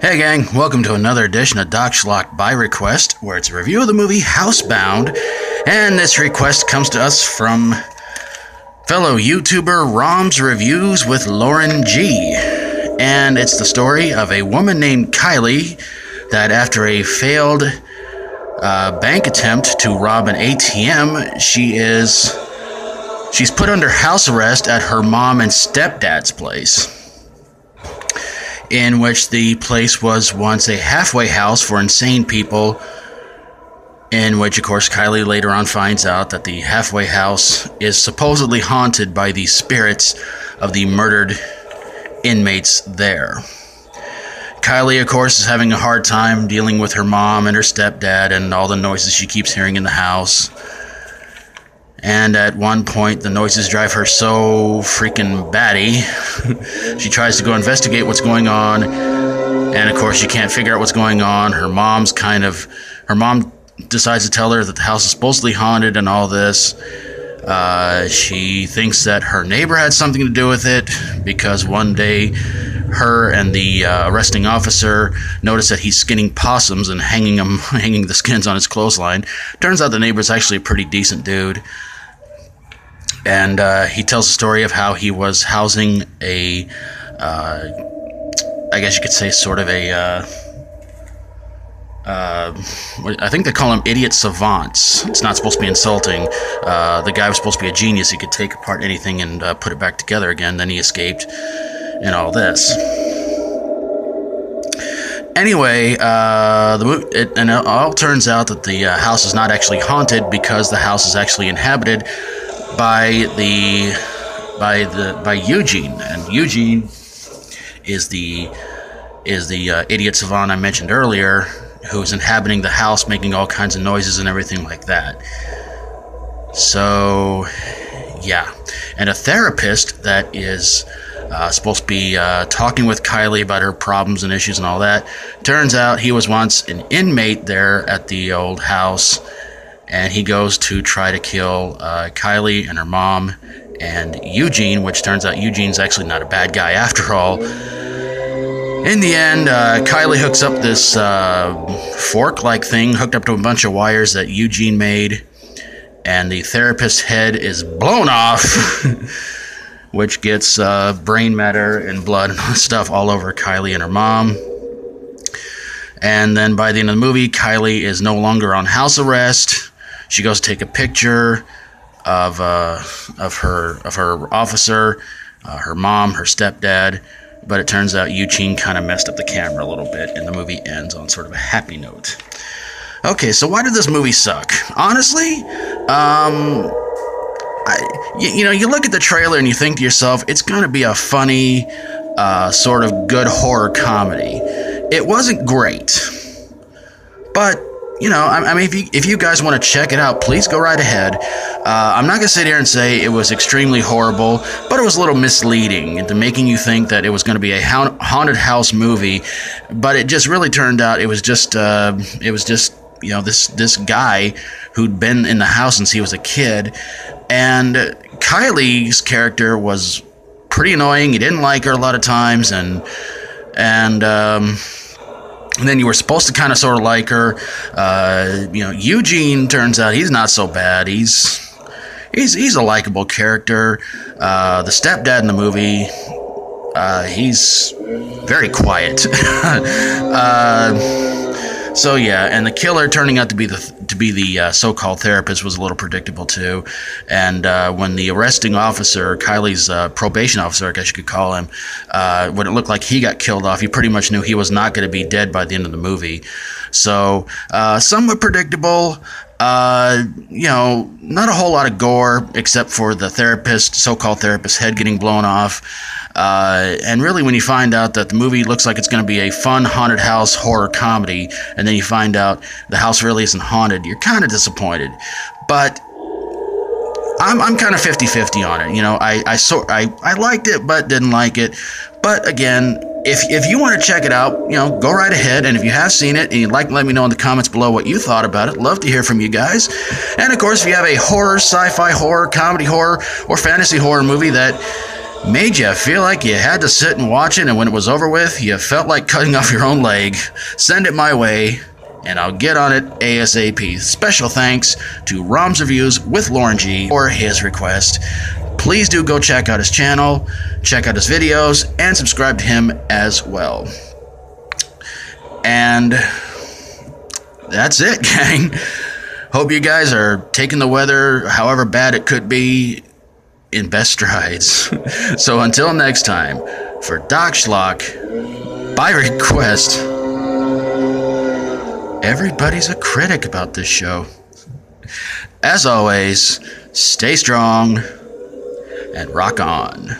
Hey gang, welcome to another edition of Doc Schlock by request, where it's a review of the movie Housebound, and this request comes to us from fellow YouTuber ROMSreviews with LorenG, and it's the story of a woman named Kylie that after a failed bank attempt to rob an ATM, she's put under house arrest at her mom and stepdad's place, in which the place was once a halfway house for insane people, in which, of course, Kylie later on finds out that the halfway house is supposedly haunted by the spirits of the murdered inmates there. Kylie, of course, is having a hard time dealing with her mom and her stepdad and all the noises she keeps hearing in the house. And at one point, the noises drive her so freaking batty, she tries to go investigate what's going on, and of course, she can't figure out what's going on. Her mom decides to tell her that the house is supposedly haunted and all this. She thinks that her neighbor had something to do with it, because one day, her and the arresting officer notice that he's skinning possums and hanging the skins on his clothesline. Turns out the neighbor's actually a pretty decent dude. And he tells the story of how he was housing I guess you could say sort of I think they call them idiot savants. It's not supposed to be insulting. The guy was supposed to be a genius. He could take apart anything and put it back together again. Then he escaped and all this. Anyway, it all turns out that the house is not actually haunted, because the house is actually inhabited by Eugene, and Eugene is the idiot savant I mentioned earlier, who's inhabiting the house, making all kinds of noises and everything like that. So, yeah, and a therapist that is supposed to be talking with Kylie about her problems and issues and all that. Turns out he was once an inmate there at the old house, and he goes to try to kill Kylie and her mom and Eugene, which turns out Eugene's actually not a bad guy after all. In the end, Kylie hooks up this fork-like thing hooked up to a bunch of wires that Eugene made, and the therapist's head is blown off, which gets brain matter and blood and stuff all over Kylie and her mom. And then by the end of the movie, Kylie is no longer on house arrest. She goes to take a picture of her officer, her mom, her stepdad, but it turns out Eugene kind of messed up the camera a little bit, and the movie ends on sort of a happy note. Okay, so why did this movie suck? Honestly, you look at the trailer and you think to yourself, it's going to be a funny, sort of good horror comedy. It wasn't great, but I mean, if you guys want to check it out, please go right ahead. I'm not going to sit here and say it was extremely horrible, but it was a little misleading into making you think that it was going to be a haunted house movie. But it just really turned out it was just this guy who'd been in the house since he was a kid, and Kylie's character was pretty annoying. You didn't like her a lot of times, and then you were supposed to kind of sort of like her. Eugene, turns out he's not so bad. He's a likable character. The stepdad in the movie, he's very quiet. So yeah, and the killer turning out to be the so-called therapist was a little predictable too. And when the arresting officer, Kylie's probation officer, I guess you could call him, when it looked like he got killed off, you pretty much knew he was not going to be dead by the end of the movie. So somewhat predictable. Not a whole lot of gore, except for the so-called therapist head getting blown off. And really, when you find out that the movie looks like it's going to be a fun haunted house horror comedy, and then you find out the house really isn't haunted, you're kind of disappointed. But I'm kind of 50-50 on it. I liked it, but didn't like it. But again, if you want to check it out, go right ahead. And if you have seen it and you'd like to let me know in the comments below what you thought about it, love to hear from you guys. And of course, if you have a horror, sci-fi horror, comedy horror, or fantasy horror movie that made you feel like you had to sit and watch it, and when it was over with, you felt like cutting off your own leg, send it my way, and I'll get on it ASAP. Special thanks to ROMSreviews with LorenG for his request. Please do go check out his channel, check out his videos, and subscribe to him as well. And that's it, gang. Hope you guys are taking the weather, however bad it could be, in best strides. So until next time, for Doc Schlock, by request, everybody's a critic about this show. As always, stay strong and rock on.